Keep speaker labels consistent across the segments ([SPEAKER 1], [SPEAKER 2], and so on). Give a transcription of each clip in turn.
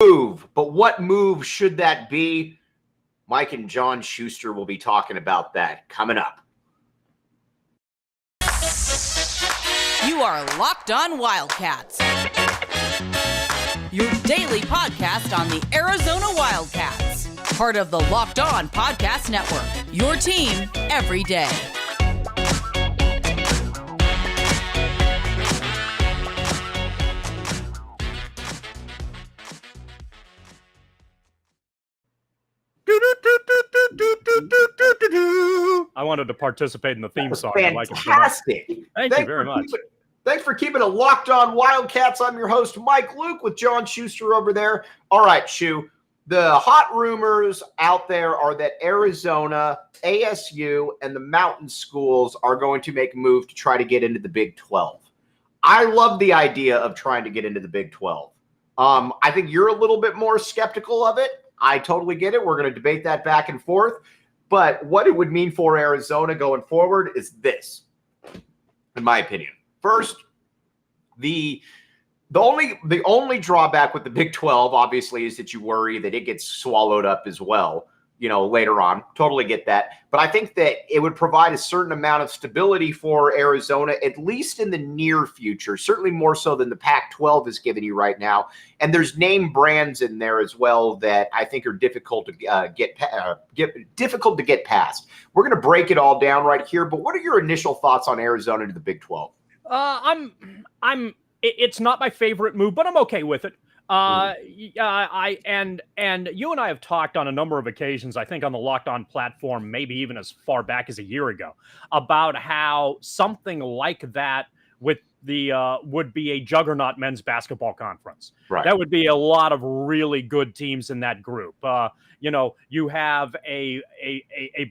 [SPEAKER 1] move, but what move should that be? Mike and John Schuster will be talking about that coming up.
[SPEAKER 2] You are Locked On Wildcats, your daily podcast on the Arizona Wildcats, part of the Locked On Podcast Network, your team every day.
[SPEAKER 3] I wanted to participate in the theme song.
[SPEAKER 1] Fantastic.
[SPEAKER 3] Thank you very much.
[SPEAKER 1] Thanks for keeping it Locked On Wildcats. I'm your host, Mike Luke, with John Schuster over there. All right, Shu. The hot rumors out there are that Arizona, ASU, and the mountain schools are going to make a move to try to get into the Big 12. I love the idea of trying to get into the Big 12. I think you're a little bit more skeptical of it. I totally get it. We're going to debate that back and forth. But what it would mean for Arizona going forward is this, in my opinion. First, the only drawback with the Big 12, obviously, is that you worry that it gets swallowed up as well, later on. Totally get that. But I think that it would provide a certain amount of stability for Arizona, at least in the near future, certainly more so than the Pac-12 is giving you right now. And there's name brands in there as well that I think are difficult to get past. We're going to break it all down right here. But what are your initial thoughts on Arizona to the Big 12?
[SPEAKER 3] It's not my favorite move, but I'm okay with it. And you and I have talked on a number of occasions, I think on the Locked On platform, maybe even as far back as a year ago, about how something like that with the would be a juggernaut men's basketball conference.
[SPEAKER 1] Right.
[SPEAKER 3] That would be a lot of really good teams in that group. You have a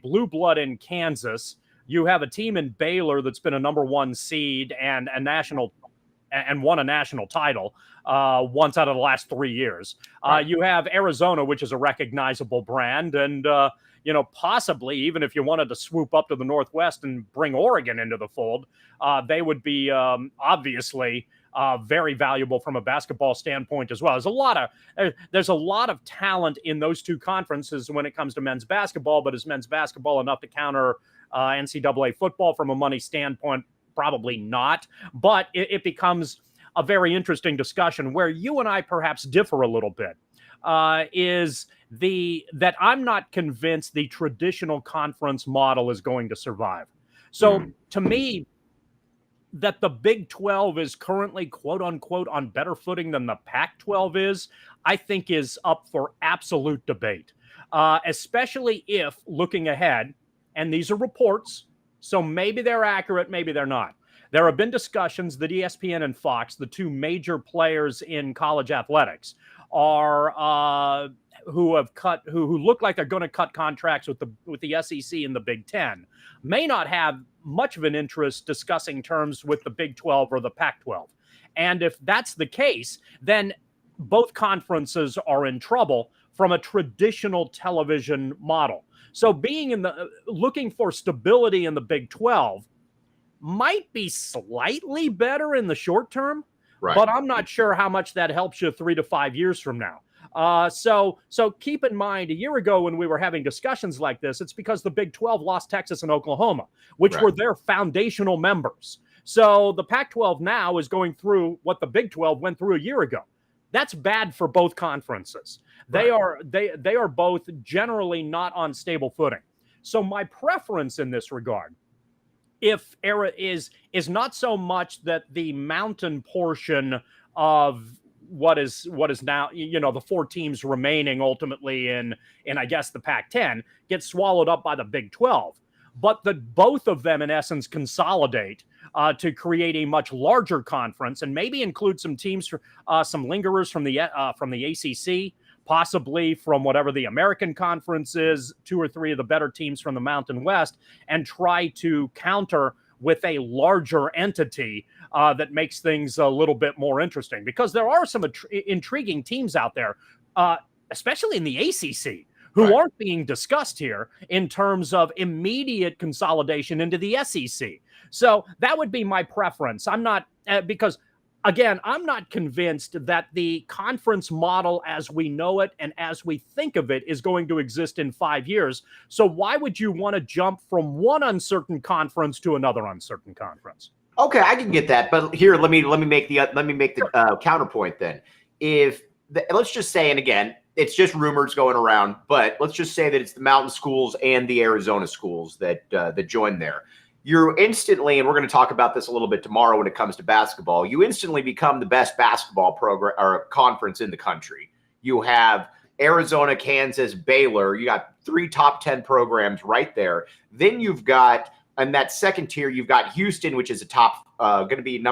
[SPEAKER 3] blue blood in Kansas. You have a team in Baylor that's been a number one seed and won a national title once out of the last 3 years.
[SPEAKER 1] Right.
[SPEAKER 3] You have Arizona, which is a recognizable brand. And, possibly even if you wanted to swoop up to the Northwest and bring Oregon into the fold, they would be obviously very valuable from a basketball standpoint as well. There's a lot of talent in those two conferences when it comes to men's basketball, but is men's basketball enough to counter NCAA football from a money standpoint? Probably not, but it becomes a very interesting discussion where you and I perhaps differ a little bit, is that I'm not convinced the traditional conference model is going to survive. So to me, that the Big 12 is currently, quote unquote, on better footing than the Pac-12 is, I think is up for absolute debate, especially if looking ahead, and these are reports, so maybe they're accurate, maybe they're not. There have been discussions that ESPN and Fox, the two major players in college athletics, are who look like they're going to cut contracts with the SEC and the Big Ten, may not have much of an interest discussing terms with the Big 12 or the Pac-12. And if that's the case, then both conferences are in trouble from a traditional television model. So looking for stability in the Big 12 might be slightly better in the short term,
[SPEAKER 1] right,
[SPEAKER 3] but I'm not sure how much that helps you 3 to 5 years from now. So keep in mind, a year ago when we were having discussions like this, it's because the Big 12 lost Texas and Oklahoma, which were their foundational members. So the Pac-12 now is going through what the Big 12 went through a year ago. That's bad for both conferences. They are both generally not on stable footing. So my preference in this regard, if era is not so much that the mountain portion of what is now, the 4 teams remaining ultimately in I guess the Pac-10 gets swallowed up by the Big 12, but that both of them in essence consolidate to create a much larger conference and maybe include some teams, some lingerers from the ACC, possibly from whatever the American Conference is, 2 or 3 of the better teams from the Mountain West, and try to counter with a larger entity that makes things a little bit more interesting. Because there are some intriguing teams out there, especially in the ACC, who aren't being discussed here in terms of immediate consolidation into the SEC. So that would be my preference. I'm not, because again, I'm not convinced that the conference model as we know it and as we think of it is going to exist in 5 years. So why would you want to jump from one uncertain conference to another uncertain conference?
[SPEAKER 1] Okay, I can get that, but here let me make the counterpoint then. Let's just say, and again, it's just rumors going around, but let's just say that it's the mountain schools and the Arizona schools that join there. You're instantly, and we're going to talk about this a little bit tomorrow when it comes to basketball, you instantly become the best basketball program or conference in the country. You have Arizona, Kansas, Baylor. You got 3 top 10 programs right there. Then you've got, in that second tier, you've got Houston, which is a top, going to be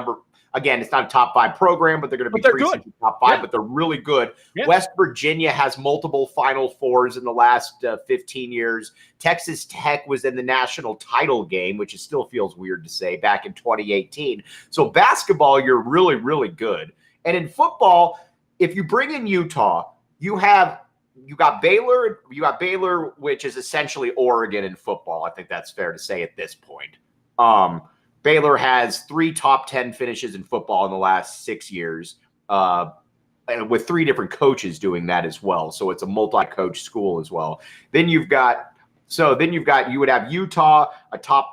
[SPEAKER 1] again, it's not a top 5 program, but they're going to be preseason top 5, but they're really good. Yeah. West Virginia has multiple Final Fours in the last 15 years. Texas Tech was in the national title game, which still feels weird to say, back in 2018. So basketball, you're really, really good. And in football, if you bring in Utah, you got Baylor, which is essentially Oregon in football. I think that's fair to say at this point. Baylor has 3 top 10 finishes in football in the last 6 years, and with 3 different coaches doing that as well. So it's a multi-coach school as well. Then you would have Utah, a top,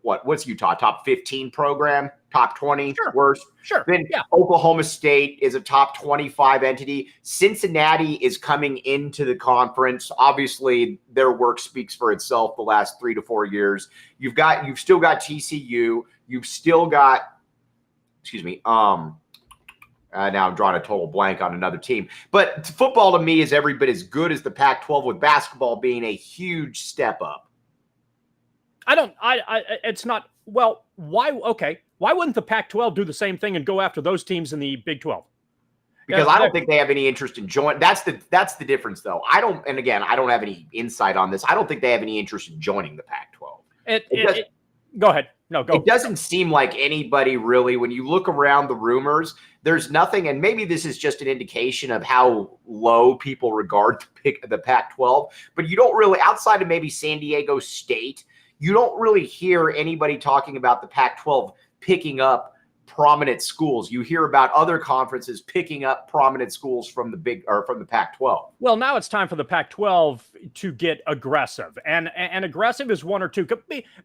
[SPEAKER 1] what's Utah? Top 15 program, top 20,
[SPEAKER 3] sure.
[SPEAKER 1] Worst.
[SPEAKER 3] Sure.
[SPEAKER 1] Then Oklahoma State is a top 25 entity. Cincinnati is coming into the conference. Obviously, their work speaks for itself the last 3 to 4 years. You've still got TCU. You've still got, now I'm drawing a total blank on another team. But football to me is every bit as good as the Pac-12, with basketball being a huge step up.
[SPEAKER 3] It's not, well, why? Okay. Why wouldn't the Pac-12 do the same thing and go after those teams in the Big 12?
[SPEAKER 1] Because I don't think they have any interest in joining. That's the difference, though. I don't have any insight on this. I don't think they have any interest in joining the Pac-12.
[SPEAKER 3] Go ahead. No, go.
[SPEAKER 1] It doesn't seem like anybody really, when you look around the rumors, there's nothing, and maybe this is just an indication of how low people regard the Pac-12, but you don't really, outside of maybe San Diego State, you don't really hear anybody talking about the Pac-12 picking up prominent schools. You hear about other conferences picking up prominent schools from the Pac-12.
[SPEAKER 3] Well, now it's time for the Pac-12 to get aggressive, and aggressive is 1 or 2.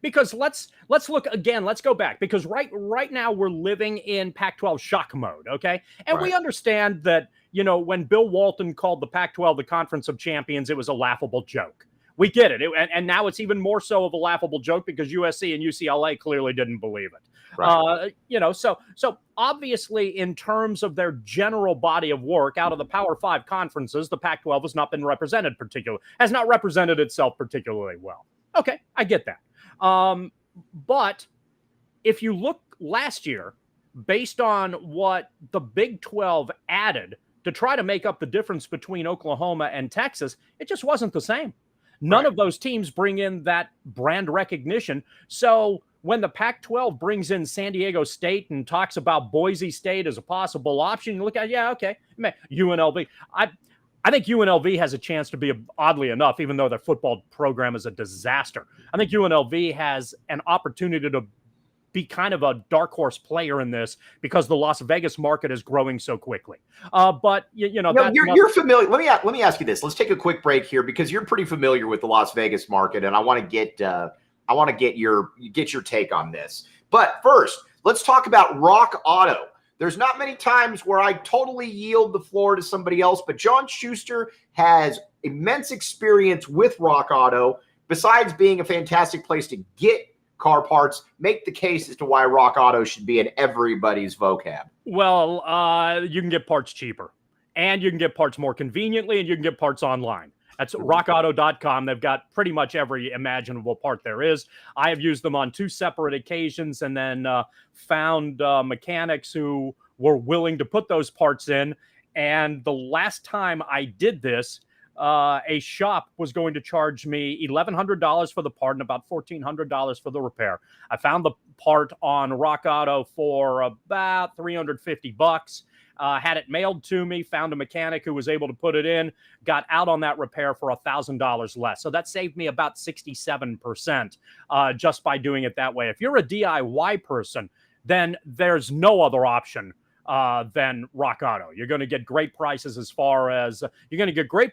[SPEAKER 3] Because let's look again. Let's go back, because right now we're living in Pac-12 shock mode. Okay, and we understand that, when Bill Walton called the Pac-12 the Conference of Champions, it was a laughable joke. We get it. And now it's even more so of a laughable joke because USC and UCLA clearly didn't believe it. Right. So obviously, in terms of their general body of work out of the Power 5 conferences, the Pac-12 has not represented itself particularly well. Okay, I get that. But if you look last year, based on what the Big 12 added to try to make up the difference between Oklahoma and Texas, it just wasn't the same. None of those teams bring in that brand recognition. So when the Pac-12 brings in San Diego State and talks about Boise State as a possible option, you look at, UNLV. I think UNLV has a chance to be, oddly enough, even though their football program is a disaster, I think UNLV has an opportunity to be kind of a dark horse player in this because the Las Vegas market is growing so quickly. But
[SPEAKER 1] you're familiar. Let me ask you this. Let's take a quick break here because you're pretty familiar with the Las Vegas market, and I want to get your take on this. But first, let's talk about Rock Auto. There's not many times where I totally yield the floor to somebody else, but John Schuster has immense experience with Rock Auto. Besides being a fantastic place to get car parts, make the case as to why Rock Auto should be in everybody's vocab.
[SPEAKER 3] Well, you can get parts cheaper, and you can get parts more conveniently, and you can get parts online. That's rockauto.com. They've got pretty much every imaginable part there is. I have used them on 2 separate occasions and then found mechanics who were willing to put those parts in. And the last time I did this, a shop was going to charge me $1,100 for the part and about $1,400 for the repair. I found the part on Rock Auto for about $350. Had it mailed to me, found a mechanic who was able to put it in, got out on that repair for $1,000 less. So that saved me about 67% just by doing it that way. If you're a DIY person, then there's no other option than Rock Auto. You're going to get great prices as far as you're going to get great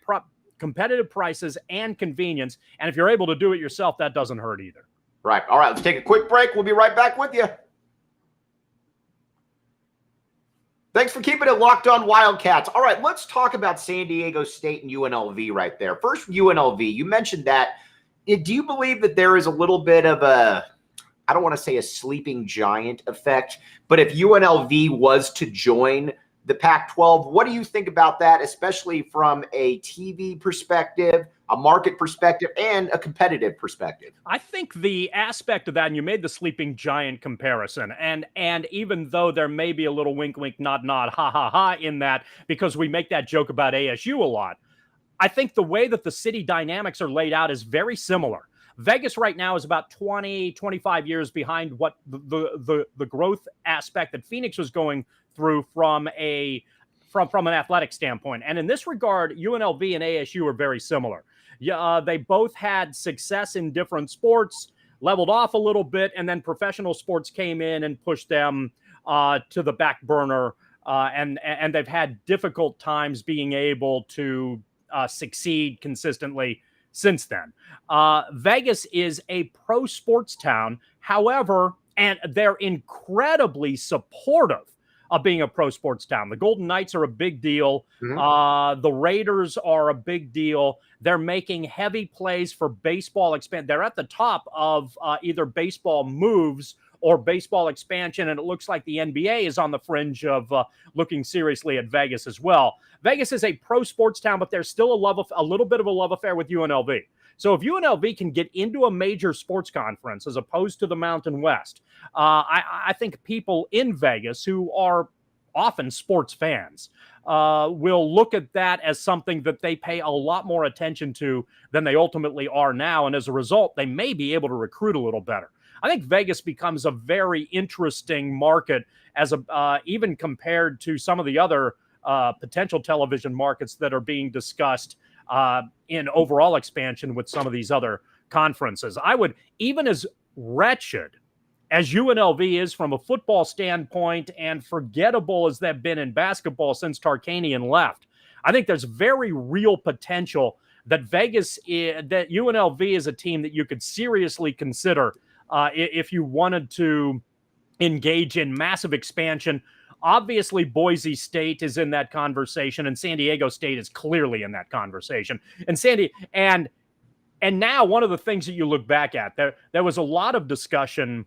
[SPEAKER 3] competitive prices and convenience. And if you're able to do it yourself, that doesn't hurt either.
[SPEAKER 1] Right. All right. Let's take a quick break. We'll be right back with you. Thanks for keeping it locked on Wildcats. All right, let's talk about San Diego State and UNLV right there. First, UNLV, you mentioned that. Do you believe that there is a little bit of a, I don't want to say a sleeping giant effect, but if UNLV was to join the Pac-12, what do you think about that, especially from a TV perspective, a market perspective, and a competitive perspective?
[SPEAKER 3] I think the aspect of that, and you made the sleeping giant comparison, and even though there may be a little wink, wink, nod, nod, ha, ha, ha in that, because we make that joke about ASU a lot, I think the way that the city dynamics are laid out is very similar. Vegas right now is about 20, 25 years behind what the growth aspect that Phoenix was going through from an athletic standpoint. And in this regard, UNLV and ASU are very similar. They both had success in different sports, leveled off a little bit, and then professional sports came in and pushed them to the back burner. And they've had difficult times being able to succeed consistently since then. Vegas is a pro sports town, however, and they're incredibly supportive of being a pro sports town. The Golden Knights are a big deal. Mm-hmm. The Raiders are a big deal. They're making heavy plays for baseball expand. They're at the top of either baseball moves or baseball expansion, and it looks like the NBA is on the fringe of looking seriously at Vegas as well. Vegas is a pro sports town, but there's still a little bit of a love affair with UNLV. So if UNLV can get into a major sports conference as opposed to the Mountain West, I think people in Vegas who are often sports fans will look at that as something that they pay a lot more attention to than they ultimately are now. And as a result, they may be able to recruit a little better. I think Vegas becomes a very interesting market as even compared to some of the other potential television markets that are being discussed in overall expansion with some of these other conferences. I would, even as wretched as UNLV is from a football standpoint and forgettable as they've been in basketball since Tarkanian left, I think there's very real potential that that UNLV is a team that you could seriously consider if you wanted to engage in massive expansion. Obviously, Boise State is in that conversation, and San Diego State is clearly in that conversation. And now one of the things that you look back at, there was a lot of discussion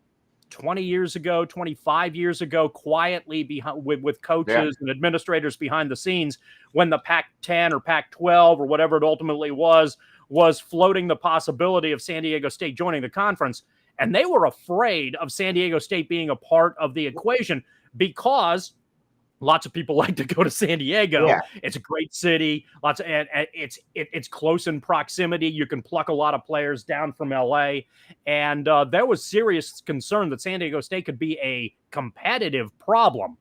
[SPEAKER 3] 20 years ago, 25 years ago, quietly with coaches and administrators behind the scenes when the Pac-10 or Pac-12 or whatever it ultimately was floating the possibility of San Diego State joining the conference. And they were afraid of San Diego State being a part of the equation because lots of people like to go to San Diego. Yeah. It's a great city. And it's close in proximity. You can pluck a lot of players down from LA. And there was serious concern that San Diego State could be a competitive problem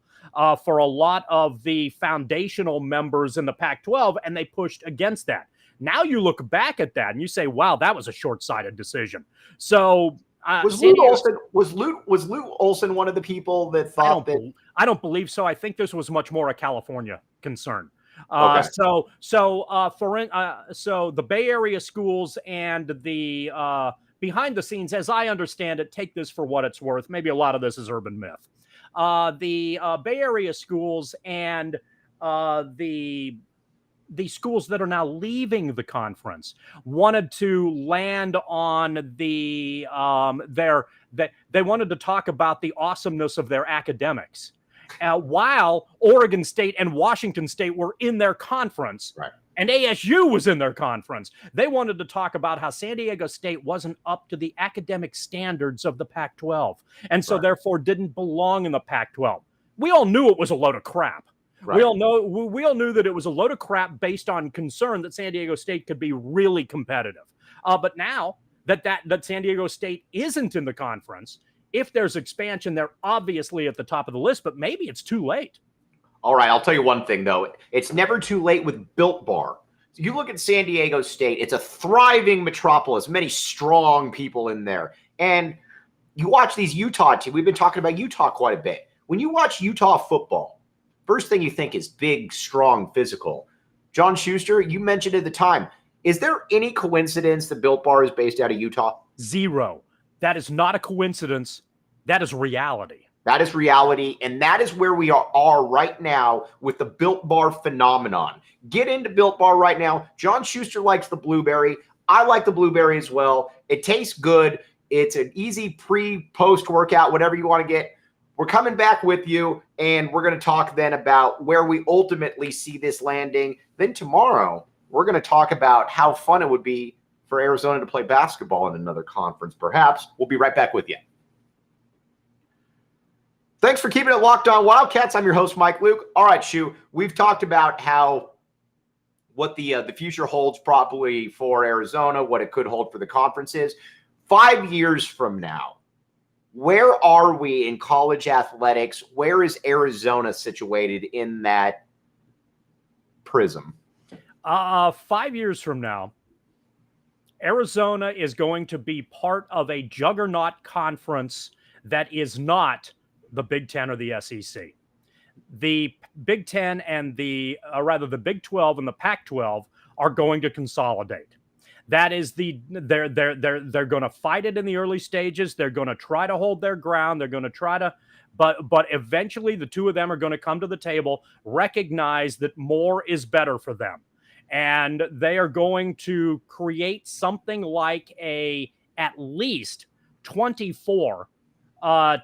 [SPEAKER 3] for a lot of the foundational members in the Pac-12, and they pushed against that. Now you look back at that and you say, wow, that was a short-sighted decision. So
[SPEAKER 1] was Lute Olson one of the people that thought that?
[SPEAKER 3] I don't believe so. I think this was much more a California concern.
[SPEAKER 1] Okay.
[SPEAKER 3] So the Bay Area schools and the behind the scenes, as I understand it, take this for what it's worth. Maybe a lot of this is urban myth. The Bay Area schools and the schools that are now leaving the conference wanted to land on they wanted to talk about the awesomeness of their academics, while Oregon State and Washington State were in their conference, right, and ASU was in their conference. They wanted to talk about how San Diego State wasn't up to the academic standards of the Pac-12, and so therefore didn't belong in the Pac-12. We all knew it was a load of crap. Right. We all knew that it was a load of crap based on concern that San Diego State could be really competitive. But now that San Diego State isn't in the conference, if there's expansion, they're obviously at the top of the list, but maybe it's too late.
[SPEAKER 1] All right, I'll tell you one thing, though. It's never too late with Built Bar. So you look at San Diego State, it's a thriving metropolis, many strong people in there. And you watch these Utah teams. We've been talking about Utah quite a bit. When you watch Utah football, first thing you think is big, strong, physical. John Schuster, you mentioned at the time, is there any coincidence that Built Bar is based out of Utah?
[SPEAKER 3] Zero. That is not a coincidence. That is reality.
[SPEAKER 1] That is reality, and that is where we are right now with the Built Bar phenomenon. Get into Built Bar right now. John Schuster likes the blueberry. I like the blueberry as well. It tastes good. It's an easy pre-post workout, whatever you want to get. We're coming back with you, and we're going to talk then about where we ultimately see this landing. Then tomorrow, we're going to talk about how fun it would be for Arizona to play basketball in another conference, perhaps. We'll be right back with you. Thanks for keeping it locked on Wildcats. I'm your host, Mike Luke. All right, Shu, we've talked about what the future holds probably for Arizona, what it could hold for the conferences. 5 years from now, where are we in college athletics? Where is Arizona situated in that prism?
[SPEAKER 3] 5 years from now, Arizona is going to be part of a juggernaut conference that is not the Big Ten or the SEC. The Big Ten and the Big 12 and the Pac-12 are going to consolidate. That is they're going to fight it in the early stages. They're going to try to hold their ground. They're going to try to, but eventually the two of them are going to come to the table, recognize that more is better for them, and they are going to create something like at least 24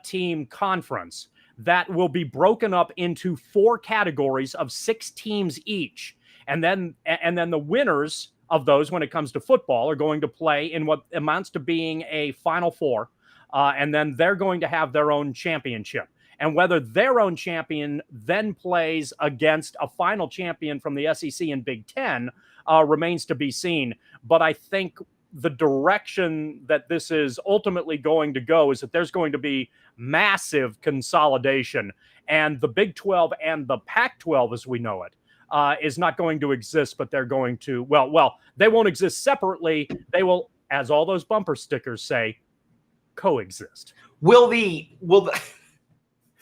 [SPEAKER 3] team conference that will be broken up into 4 categories of 6 teams each. And then the winners of those, when it comes to football, are going to play in what amounts to being a Final Four. And then they're going to have their own championship. And whether their own champion then plays against a final champion from the SEC and Big Ten remains to be seen. But I think the direction that this is ultimately going to go is that there's going to be massive consolidation, and the Big 12 and the Pac-12 as we know it is not going to exist, but they're going to, they won't exist separately. They will, as all those bumper stickers say, coexist.
[SPEAKER 1] Will the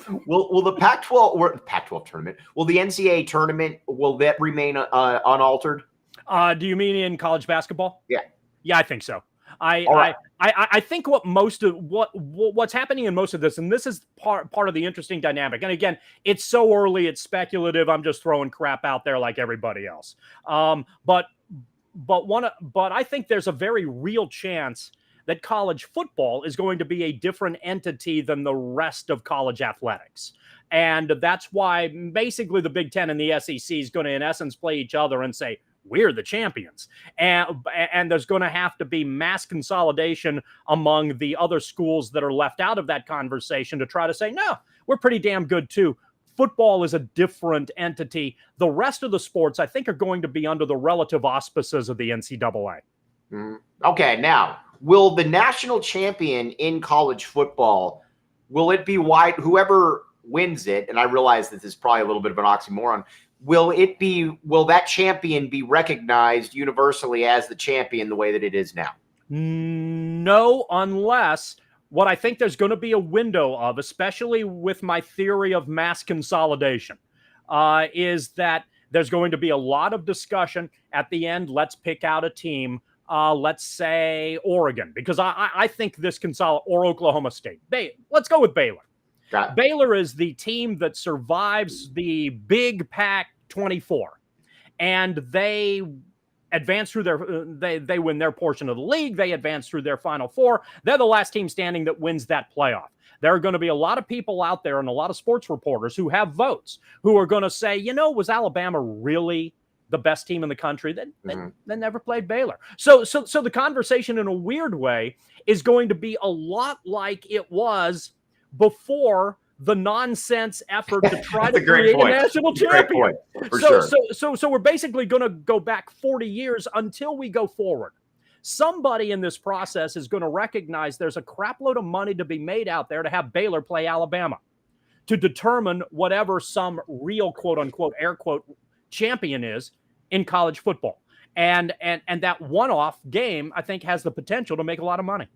[SPEAKER 1] Pac-12 or Pac-12 tournament, will the NCAA tournament, will that remain unaltered?
[SPEAKER 3] Do you mean in college basketball?
[SPEAKER 1] Yeah.
[SPEAKER 3] Yeah, I think so. I think what's happening in most of this, and this is part of the interesting dynamic. And again, it's so early, it's speculative. I'm just throwing crap out there like everybody else. But I think there's a very real chance that college football is going to be a different entity than the rest of college athletics. And that's why basically the Big Ten and the SEC is going to, in essence, play each other and say, we're the champions. And there's going to have to be mass consolidation among the other schools that are left out of that conversation to try to say, no, we're pretty damn good too. Football is a different entity. The rest of the sports, I think, are going to be under the relative auspices of the NCAA.
[SPEAKER 1] Okay, now, will the national champion in college football, will it be whoever wins it, and I realize that this is probably a little bit of an oxymoron, will that champion be recognized universally as the champion the way that it is now?
[SPEAKER 3] No, unless what I think there's going to be a window of, especially with my theory of mass consolidation, is that there's going to be a lot of discussion at the end. Let's pick out a team. Let's say Oregon, because I think this or Oklahoma State. Let's go with Baylor. Baylor is the team that survives the Big Pac-24, and they advance through they win their portion of the league. They advance through their Final Four. They're the last team standing that wins that playoff. There are going to be a lot of people out there and a lot of sports reporters who have votes who are going to say, was Alabama really the best team in the country? They never played Baylor. So the conversation in a weird way is going to be a lot like it was before the nonsense effort to try to create a national champion. So we're basically going to go back 40 years until we go forward. Somebody in this process is going to recognize there's a crap load of money to be made out there to have Baylor play Alabama to determine whatever some real quote unquote air quote champion is in college football. And that one-off game, I think, has the potential to make a lot of money.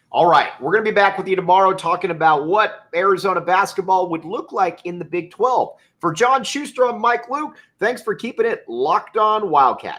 [SPEAKER 1] All right, we're going to be back with you tomorrow talking about what Arizona basketball would look like in the Big 12. For John Schuster, I'm Mike Luke. Thanks for keeping it locked on Wildcats.